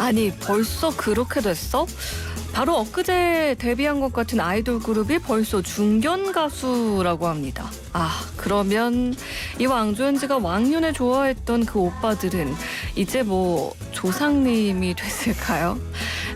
아니 벌써 그렇게 됐어? 바로 엊그제 데뷔한 것 같은 아이돌 그룹이 벌써 중견 가수라고 합니다. 그러면 이 왕조연지가 왕년에 좋아했던 그 오빠들은 이제 뭐 조상님이 됐을까요?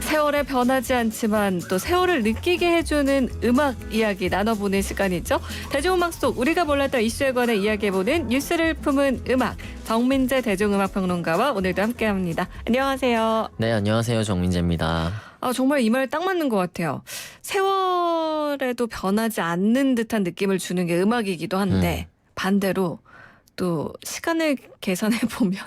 세월에 변하지 않지만 또 세월을 느끼게 해주는 음악 이야기 나눠보는 시간이죠. 대중음악 속 우리가 몰랐던 이슈에 관해 이야기해보는 뉴스를 품은 음악, 정민재 대중음악평론가와 오늘도 함께합니다. 안녕하세요. 네, 안녕하세요. 정민재입니다. 정말 이 말 딱 맞는 것 같아요. 세월에도 변하지 않는 듯한 느낌을 주는 게 음악이기도 한데 반대로 또 시간을 계산해 보면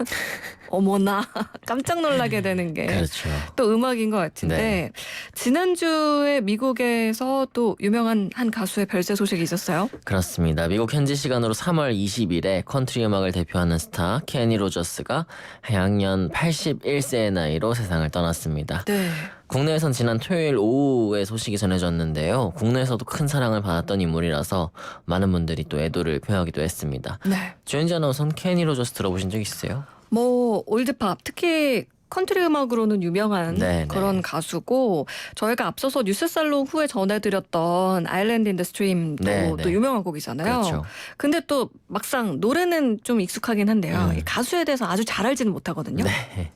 어머나 깜짝 놀라게 되는 게 그렇죠. 또 음악인 것 같은데 네. 지난주에 미국에서 또 유명한 한 가수의 별세 소식이 있었어요. 그렇습니다. 미국 현지 시간으로 3월 20일에 컨트리 음악을 대표하는 스타 케니 로저스가 향년 81세의 나이로 세상을 떠났습니다. 네. 국내에선 지난 토요일 오후에 소식이 전해졌는데요. 국내에서도 큰 사랑을 받았던 인물이라서 많은 분들이 또 애도를 표하기도 했습니다. 네. 조현지 아나운서는 케니 로저스 들어보신 적 있으세요? 뭐 올드팝 특히 컨트리 음악으로는 유명한 네, 그런 네. 가수고 저희가 앞서서 뉴스살롱 후에 전해드렸던 아일랜드 인 더 스트림도 네, 또 네. 유명한 곡이잖아요. 그렇죠. 근데 또 막상 노래는 좀 익숙하긴 한데요. 이 가수에 대해서 아주 잘 알지는 못하거든요. 네.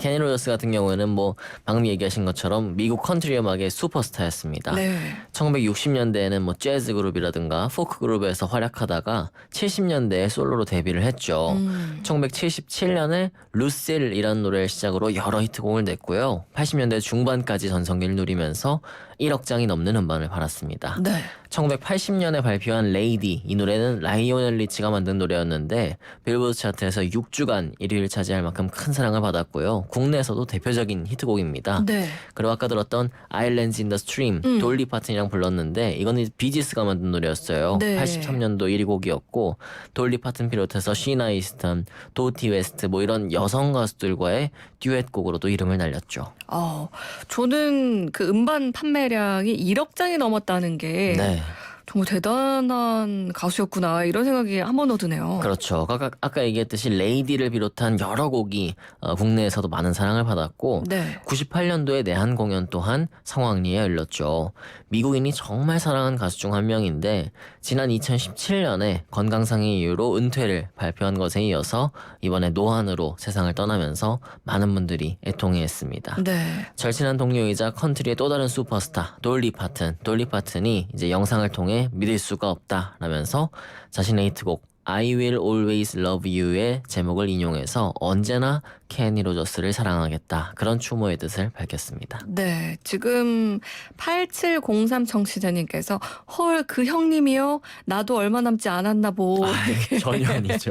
케니 로저스 같은 경우에는 뭐 방금 얘기하신 것처럼 미국 컨트리 음악의 슈퍼스타였습니다. 네. 1960년대에는 뭐 재즈 그룹이라든가 포크 그룹에서 활약하다가 70년대에 솔로로 데뷔를 했죠. 1977년에 루셀이라는 노래를 시작으로 여러 히트곡을 냈고요. 80년대 중반까지 전성기를 누리면서 1억 장이 넘는 음반을 팔았습니다. 네. 1980년에 발표한 레이디, 이 노래는 라이오넬 리치가 만든 노래였는데 빌보드 차트에서 6주간 1위를 차지할 만큼 큰 사랑을 받았고요. 국내에서도 대표적인 히트곡입니다. 네. 그리고 아까 들었던 아일랜드 인 더 스트림, 돌리 파튼이랑 불렀는데 이거는 비지스가 만든 노래였어요. 네. 83년도 1위 곡이었고 돌리 파튼 비롯해서 시나 이스턴, 도티 웨스트 뭐 이런 여성 가수들과의 듀엣곡으로도 이름을 날렸죠. 저는 그 음반 판매량이 1억 장이 넘었다는 게 네. 정말 대단한 가수였구나 이런 생각이 한 번 더 드네요. 그렇죠. 아까 얘기했듯이 레이디를 비롯한 여러 곡이 국내에서도 많은 사랑을 받았고 네. 98년도에 내한 공연 또한 성황리에 열렸죠. 미국인이 정말 사랑한 가수 중 한 명인데 지난 2017년에 건강상의 이유로 은퇴를 발표한 것에 이어서 이번에 노안으로 세상을 떠나면서 많은 분들이 애통해했습니다. 네. 절친한 동료이자 컨트리의 또 다른 슈퍼스타 돌리 파튼이 이제 영상을 통해 믿을 수가 없다라면서 자신의 히트곡 I Will Always Love You의 제목을 인용해서 언제나 케니 로저스를 사랑하겠다 그런 추모의 뜻을 밝혔습니다. 네, 지금 8703 청취자님께서 헐 그 형님이요? 나도 얼마 남지 않았나 보. 전혀 아니죠.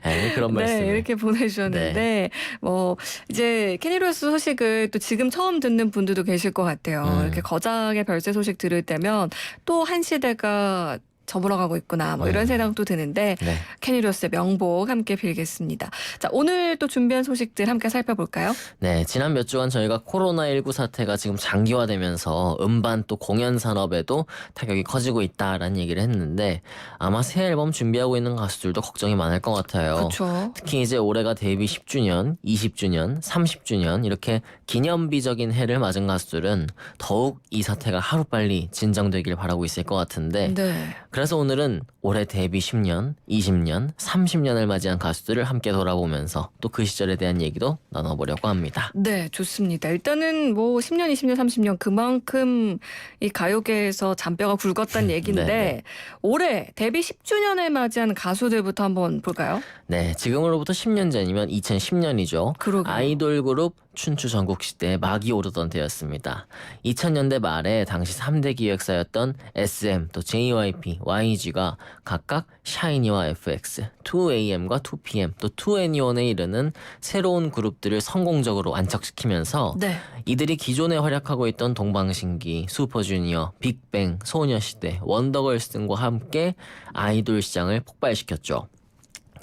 네, 그런 말씀. 네, 이렇게 보내주셨는데 뭐 이제 케니 로저스 소식을 또 지금 처음 듣는 분들도 계실 것 같아요. 이렇게 거장의 별세 소식 들을 때면 또 한 시대가 저물어가고 있구나 뭐 이런 생각도 드는데 네. 케니 로저스의 명복 함께 빌겠습니다. 자, 오늘 또 준비한 소식들 함께 살펴볼까요? 네, 지난 몇 주간 저희가 코로나19 사태가 지금 장기화되면서 음반 또 공연 산업에도 타격이 커지고 있다라는 얘기를 했는데 아마 새 앨범 준비하고 있는 가수들도 걱정이 많을 것 같아요. 그렇죠. 특히 이제 올해가 데뷔 10주년, 20주년, 30주년 이렇게 기념비적인 해를 맞은 가수들은 더욱 이 사태가 하루빨리 진정되길 바라고 있을 것 같은데 네. 그래서 오늘은 올해 데뷔 10년, 20년, 30년을 맞이한 가수들을 함께 돌아보면서 또 그 시절에 대한 얘기도 나눠보려고 합니다. 네, 좋습니다. 일단은 뭐 10년, 20년, 30년 그만큼 이 가요계에서 잔뼈가 굵었다는 얘기인데 네네. 올해 데뷔 10주년을 맞이한 가수들부터 한번 볼까요? 네, 지금으로부터 10년 전이면 2010년이죠. 그러게요. 아이돌 그룹 춘추 전국 시대에 막이 오르던 때였습니다. 2000년대 말에 당시 3대 기획사였던 SM, 또 JYP, YG가 각각 샤이니와 FX, 2AM과 2PM, 또 2NE1에 이르는 새로운 그룹들을 성공적으로 안착시키면서 네. 이들이 기존에 활약하고 있던 동방신기, 슈퍼주니어, 빅뱅, 소녀시대, 원더걸스 등과 함께 아이돌 시장을 폭발시켰죠.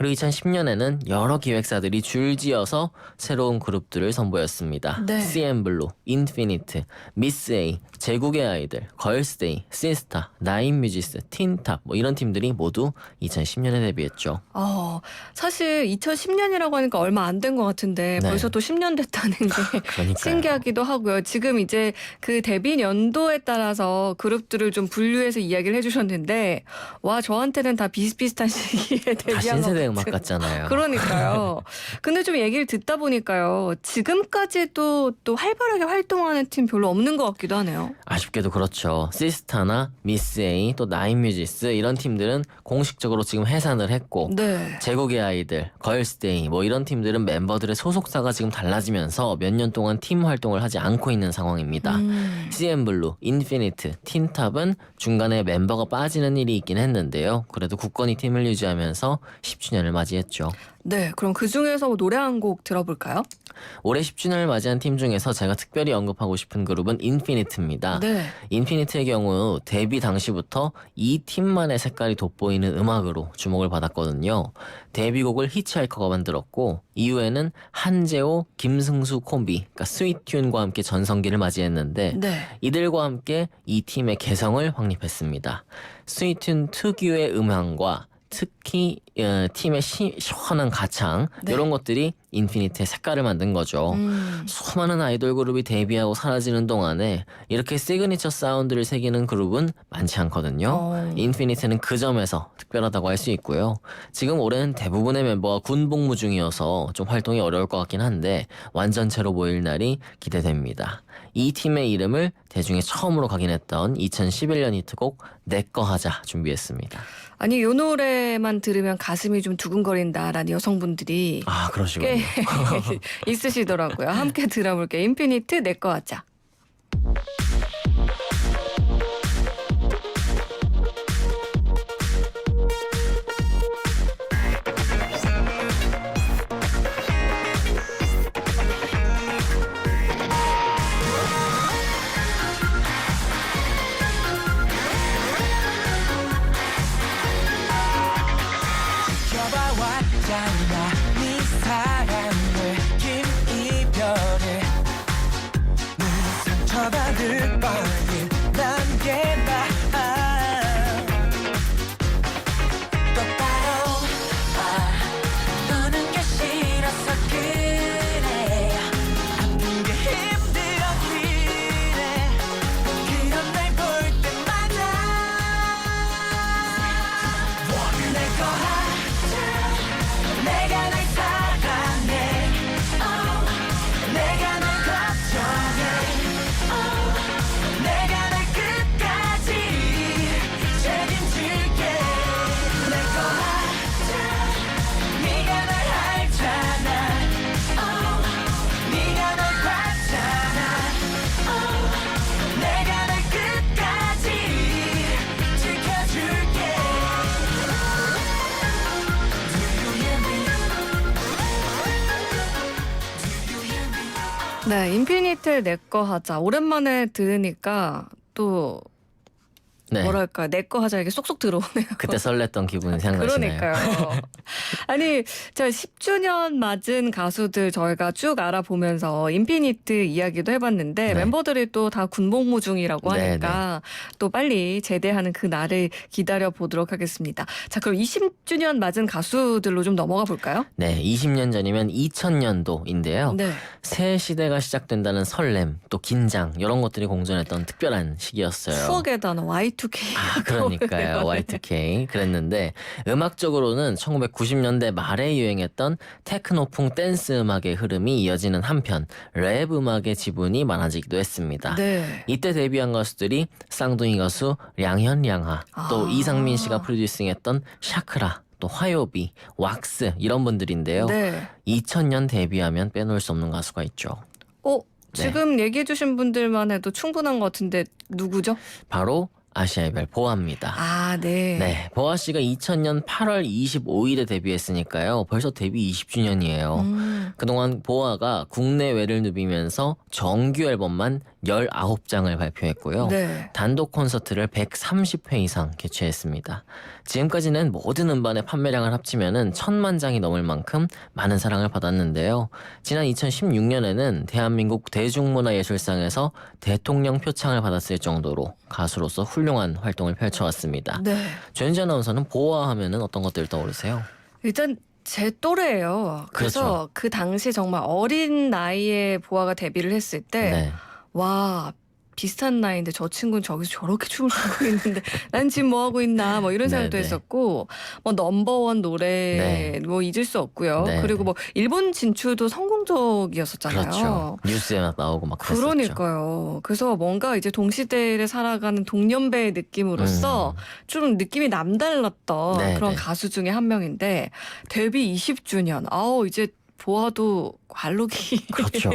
그리고 2010년에는 여러 기획사들이 줄지어서 새로운 그룹들을 선보였습니다. 네. CN블루, 인피니트, 미스 A, 제국의 아이들, 걸스데이, 시스타, 나인뮤지스, 틴탑 뭐 이런 팀들이 모두 2010년에 데뷔했죠. 사실 2010년이라고 하니까 얼마 안 된 것 같은데 네. 벌써 또 10년 됐다는 게 그러니까요. 신기하기도 하고요. 지금 이제 그 데뷔 연도에 따라서 그룹들을 좀 분류해서 이야기를 해주셨는데 와 저한테는 다 비슷비슷한 시기에 다 데뷔한 것 신세대 음악 같은. 같잖아요. 그러니까요. 근데 좀 얘기를 듣다 보니까요. 지금까지도 또 활발하게 활동하는 팀 별로 없는 것 같기도 하네요. 아쉽게도 그렇죠. 시스타나 미스 A 또 나인뮤지스 이런 팀들은 공식적으로 지금 해산을 했고 네. 제국의 아이들, 걸스데이 뭐 이런 팀들은 멤버들의 소속사가 지금 달라지면서 몇 년 동안 팀 활동을 하지 않고 있는 상황입니다. CN블루, 인피니트, 틴탑은 중간에 멤버가 빠지는 일이 있긴 했는데요. 그래도 굳건히 팀을 유지하면서 10주년을 맞이했죠. 네. 그럼 그 중에서 노래 한 곡 들어볼까요? 올해 10주년을 맞이한 팀 중에서 제가 특별히 언급하고 싶은 그룹은 인피니트입니다. 네. 인피니트의 경우 데뷔 당시부터 이 팀만의 색깔이 돋보이는 음악으로 주목을 받았거든요. 데뷔곡을 히치하이커가 만들었고 이후에는 한재호, 김승수 콤비, 그러니까 스위튠과 함께 전성기를 맞이했는데 네. 이들과 함께 이 팀의 개성을 확립했습니다. 스위튠 특유의 음향과 특히 팀의 시원한 가창 네. 이런 것들이 인피니트의 색깔을 만든 거죠. 수많은 아이돌 그룹이 데뷔하고 사라지는 동안에 이렇게 시그니처 사운드를 새기는 그룹은 많지 않거든요. 인피니트는 그 점에서 특별하다고 할 수 있고요. 지금 올해는 대부분의 멤버가 군 복무 중이어서 좀 활동이 어려울 것 같긴 한데 완전체로 모일 날이 기대됩니다. 이 팀의 이름을 대중에 처음으로 각인했던 2011년 히트곡 내꺼 하자 준비했습니다. 아니 이 노래만 들으면 가슴이 좀 두근거린다라는 여성분들이 아 그러시군요. 꽤 있으시더라고요. 함께 들어볼게요. 인피니트 내꺼 하자. 지켜봐왔잖아 네 사랑을 긴 이별을 네 상처받을 뻔인 난게나 똑바로 노는 게 싫어서 그래 아픈 게 힘들어 그래 그런 날 볼 때마다 내꺼 내가 널 사랑해 내가 널 걱정해 내가 널 끝까지 책임질게 내꺼 하자 네가 널 알잖아 네가 널 봤잖아 내가 널 끝까지 지켜줄게 네, 인피니트 내꺼 하자. 오랜만에 들으니까 또 네. 뭐랄까 내꺼 하자 이게 쏙쏙 들어오네요. 그때 설렜던 기분이 생각나시나요? 그러니까요. 아니, 저 10주년 맞은 가수들 저희가 쭉 알아보면서 인피니트 이야기도 해봤는데 네. 멤버들이 또 다 군복무 중이라고 네, 하니까 또 빨리 제대하는 그 날을 기다려 보도록 하겠습니다. 자, 그럼 20주년 맞은 가수들로 좀 넘어가 볼까요? 네, 20년 전이면 2000년도인데요. 네. 새 시대가 시작된다는 설렘, 또 긴장 이런 것들이 공존했던 특별한 시기였어요. 추억의 단어 Y2K. 아, 그러니까요. Y2K 그랬는데 음악적으로는 1990년대 말에 유행했던 테크노풍 댄스 음악의 흐름이 이어지는 한편 랩 음악의 지분이 많아지기도 했습니다. 네. 이때 데뷔한 가수들이 쌍둥이 가수 량현, 량하, 또 이상민 씨가 프로듀싱했던 샤크라, 또 화요비, 왁스 이런 분들인데요. 네. 2000년 데뷔하면 빼놓을 수 없는 가수가 있죠. 지금 얘기해주신 분들만 해도 충분한 것 같은데 누구죠? 바로 아시아의 별 보아입니다. 아, 네. 네, 보아 씨가 2000년 8월 25일에 데뷔했으니까요. 벌써 데뷔 20주년이에요. 그동안 보아가 국내외를 누비면서 정규 앨범만 19장을 발표했고요. 네. 단독 콘서트를 130회 이상 개최했습니다. 지금까지는 모든 음반의 판매량을 합치면은 1000만 장이 넘을 만큼 많은 사랑을 받았는데요. 지난 2016년에는 대한민국 대중문화예술상에서 대통령 표창을 받았을 정도로 가수로서 훌륭한 활동을 펼쳐왔습니다. 네. 조현지 아나운서는 보아 하면은 어떤 것들 떠오르세요? 일단 제 또래예요. 그래서 그렇죠. 그 당시 정말 어린 나이에 보아가 데뷔를 했을 때 네. 와, 비슷한 나이인데 저 친구는 저기서 저렇게 춤을 추고 있는데 난 지금 뭐 하고 있나 뭐 이런 생각도 네네. 했었고, 뭐 넘버원 노래 네. 뭐 잊을 수 없고요. 네. 그리고 뭐 일본 진출도 성공적이었었잖아요. 그렇죠. 뉴스에 나오고 막 그랬었죠. 그러니까요. 그래서 뭔가 이제 동시대를 살아가는 동년배의 느낌으로서 좀 느낌이 남달랐던 네네. 그런 가수 중에 한 명인데, 데뷔 20주년. 아우, 이제 보아도 관록이. 그렇죠.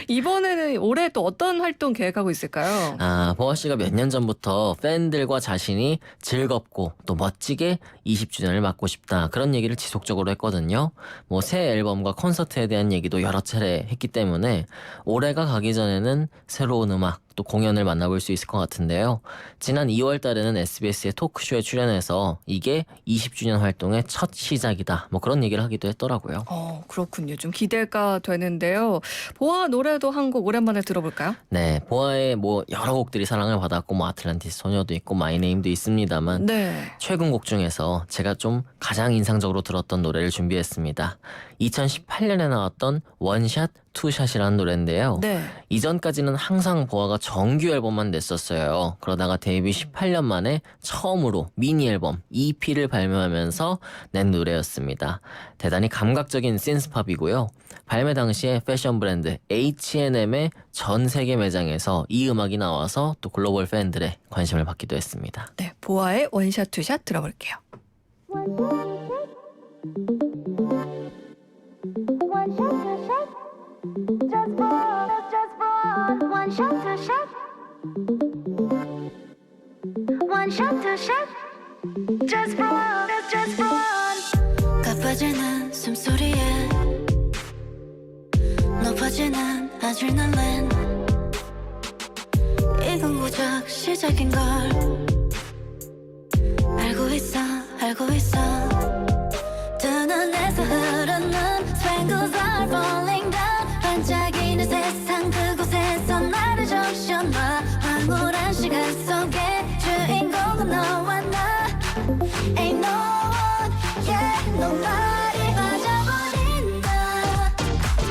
이번에는 올해 또 어떤 활동 계획하고 있을까요? 아, 보아 씨가 몇 년 전부터 팬들과 자신이 즐겁고 또 멋지게 20주년을 맞고 싶다, 그런 얘기를 지속적으로 했거든요. 뭐 새 앨범과 콘서트에 대한 얘기도 여러 차례 했기 때문에 올해가 가기 전에는 새로운 음악 또 공연을 만나볼 수 있을 것 같은데요. 지난 2월 달에는 SBS의 토크쇼에 출연해서 이게 20주년 활동의 첫 시작이다, 뭐 그런 얘기를 하기도 했더라고요. 그렇군요. 좀 기대가 되는데요. 보아 노래도 한 곡 오랜만에 들어볼까요? 네, 보아의 뭐 여러 곡들이 사랑을 받았고 뭐 아틀란티스 소녀도 있고 마이네임도 있습니다만 네. 최근 곡 중에서 제가 좀 가장 인상적으로 들었던 노래를 준비했습니다. 2018년에 나왔던 원샷 투샷이라는 노래인데요. 네. 이전까지는 항상 보아가 정규 앨범만 냈었어요. 그러다가 데뷔 18년 만에 처음으로 미니 앨범 EP를 발매하면서 낸 노래였습니다. 대단히 감각적인 신스팝이고요. 발매 당시에 패션 브랜드 H&M의 전 세계 매장에서 이 음악이 나와서 또 글로벌 팬들의 관심을 받기도 했습니다. 네. 보아의 원샷 투샷 들어볼게요. One shot, two shot, just for one, just for one. 가빠지는 숨소리에 높아지는 아드레날린, 이건 고작 시작인걸. 알고 있어, 알고 있어. 두 눈에서 흐르는 spangles are falling down. 반짝이는 세상 그곳에서 나를 적셔놔. 황홀한 시간 속에 주인공은 너와 나. Ain't no one, yeah, nobody. 빠져버린다.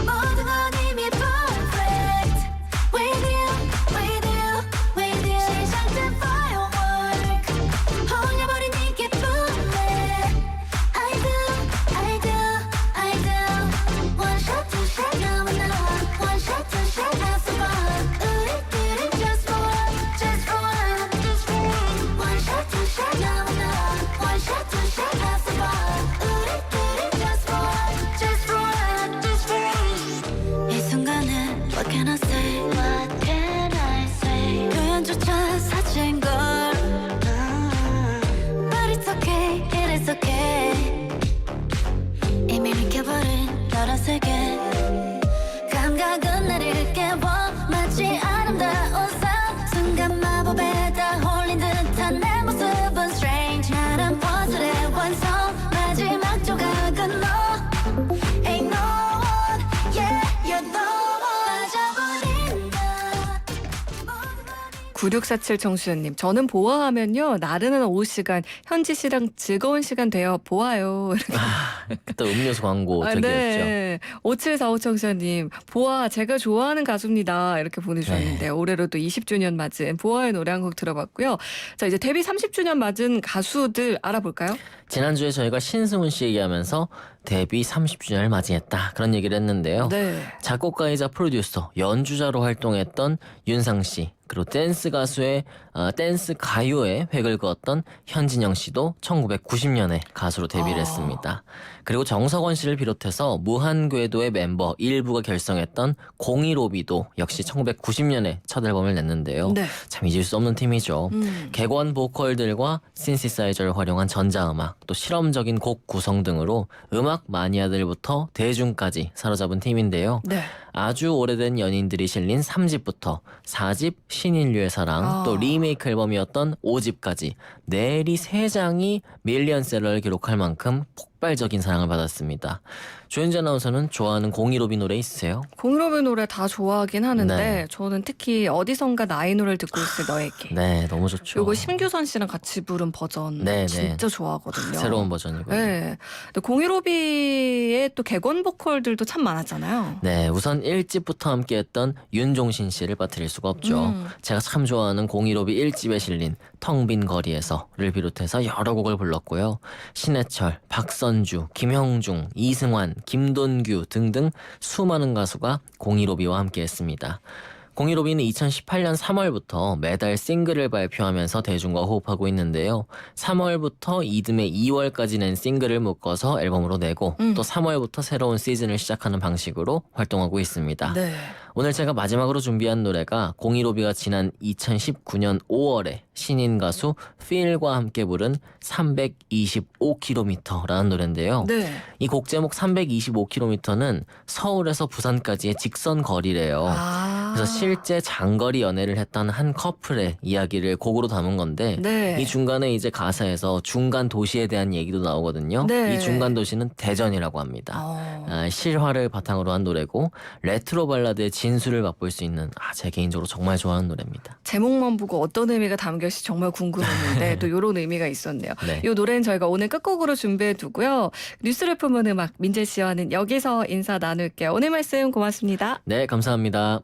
모든 건 이미 perfect. With you, with you, with you. 시작된 firework. 홀려버린 이 기쁨에 I do, I do, I do. One shot, two shot, 너와 나와. One shot, two shot, have some fun. 우리끼리 just for one, just for one, just for one. One shot, two shot, 너와 나와. One shot, two shot, have some fun. 우리끼리 just for one, just for one, just for one. 이 순간에 what can I say? What can I say? 표현조차 사치인걸. But it's okay, it is okay. 이미 믿겨버린 너란 세계. 감각은 나를 깨워 마치 아름다운 상. 순간 마법에 다 홀린 듯한 내 모습은 strange. 나란 퍼즐의 완성. 마지막 조각은 너. Ain't no one, yeah, you're the one. 빠져버린다. 9647 청수연님, 저는 보아하면요 나른한 오후 시간 현지 씨랑 즐거운 시간 되어 보아요. 또 음료수 광고 적이었죠. 네. 5745 청수연님, 보아 제가 좋아하는 가수입니다. 이렇게 보내주셨는데 네. 올해로 또 20주년 맞은 보아의 노래 한 곡 들어봤고요. 자, 이제 데뷔 30주년 맞은 가수들 알아볼까요? 지난주에 저희가 신승훈 씨 얘기하면서 데뷔 30주년을 맞이했다, 그런 얘기를 했는데요. 네. 작곡가이자 프로듀서, 연주자로 활동했던 윤상 씨, 그리고 댄스 가수의 댄스 가요에 획을 그었던 현진영 씨도 1990년에 가수로 데뷔를 했습니다. 그리고 정석원 씨를 비롯해서 무한궤도의 멤버 일부가 결성했던 015B도 역시 1990년에 첫 앨범을 냈는데요. 네. 참 잊을 수 없는 팀이죠. 객원 보컬들과 신시사이저를 활용한 전자음악, 또 실험적인 곡 구성 등으로 음악 마니아들부터 대중까지 사로잡은 팀인데요. 네. 아주 오래된 연인들이 실린 3집부터 4집 신인류의 사랑, 또 리메이크 앨범이었던 5집까지 내리 3장이 밀리언셀러를 기록할 만큼 폭발적인 사랑을 받았습니다. 조현지 아나운서는 좋아하는 015B 노래 있으세요? 015B 노래 다 좋아하긴 하는데 네. 저는 특히 어디선가 나의 노래를 듣고 있을 너에게. 네, 너무 좋죠. 요거 심규선 씨랑 같이 부른 버전 네, 진짜 좋아하거든요. 새로운 버전이고요. 네. 근데 015B의 또 객원 보컬들도 참 많았잖아요. 네, 우선 1집부터 함께했던 윤종신 씨를 빠뜨릴 수가 없죠. 제가 참 좋아하는 015B 1집에 실린 텅 빈 거리에서를 비롯해서 여러 곡을 불렀고요. 신해철, 박선주, 김형중, 이승환, 김돈규 등등 수많은 가수가 015B와 함께했습니다. 015B는 2018년 3월부터 매달 싱글을 발표하면서 대중과 호흡하고 있는데요. 3월부터 이듬해 2월까지 낸 싱글을 묶어서 앨범으로 내고 또 3월부터 새로운 시즌을 시작하는 방식으로 활동하고 있습니다. 네. 오늘 제가 마지막으로 준비한 노래가 015B가 지난 2019년 5월에 신인 가수 필과 함께 부른 325km라는 노래인데요. 네. 이 곡 제목 325km는 서울에서 부산까지의 직선 거리래요. 그래서 실제 장거리 연애를 했던 한 커플의 이야기를 곡으로 담은 건데 네. 이 중간에 이제 가사에서 중간 도시에 대한 얘기도 나오거든요. 네. 이 중간 도시는 대전이라고 합니다. 실화를 바탕으로 한 노래고 레트로 발라드의 진수를 맛볼 수 있는 제 개인적으로 정말 좋아하는 노래입니다. 제목만 보고 어떤 의미가 담겼을지 정말 궁금했는데 또 이런 의미가 있었네요. 네. 이 노래는 저희가 오늘 끝곡으로 준비해 두고요. 뉴스를 품은 음악 민재 씨와는 여기서 인사 나눌게요. 오늘 말씀 고맙습니다. 네, 감사합니다.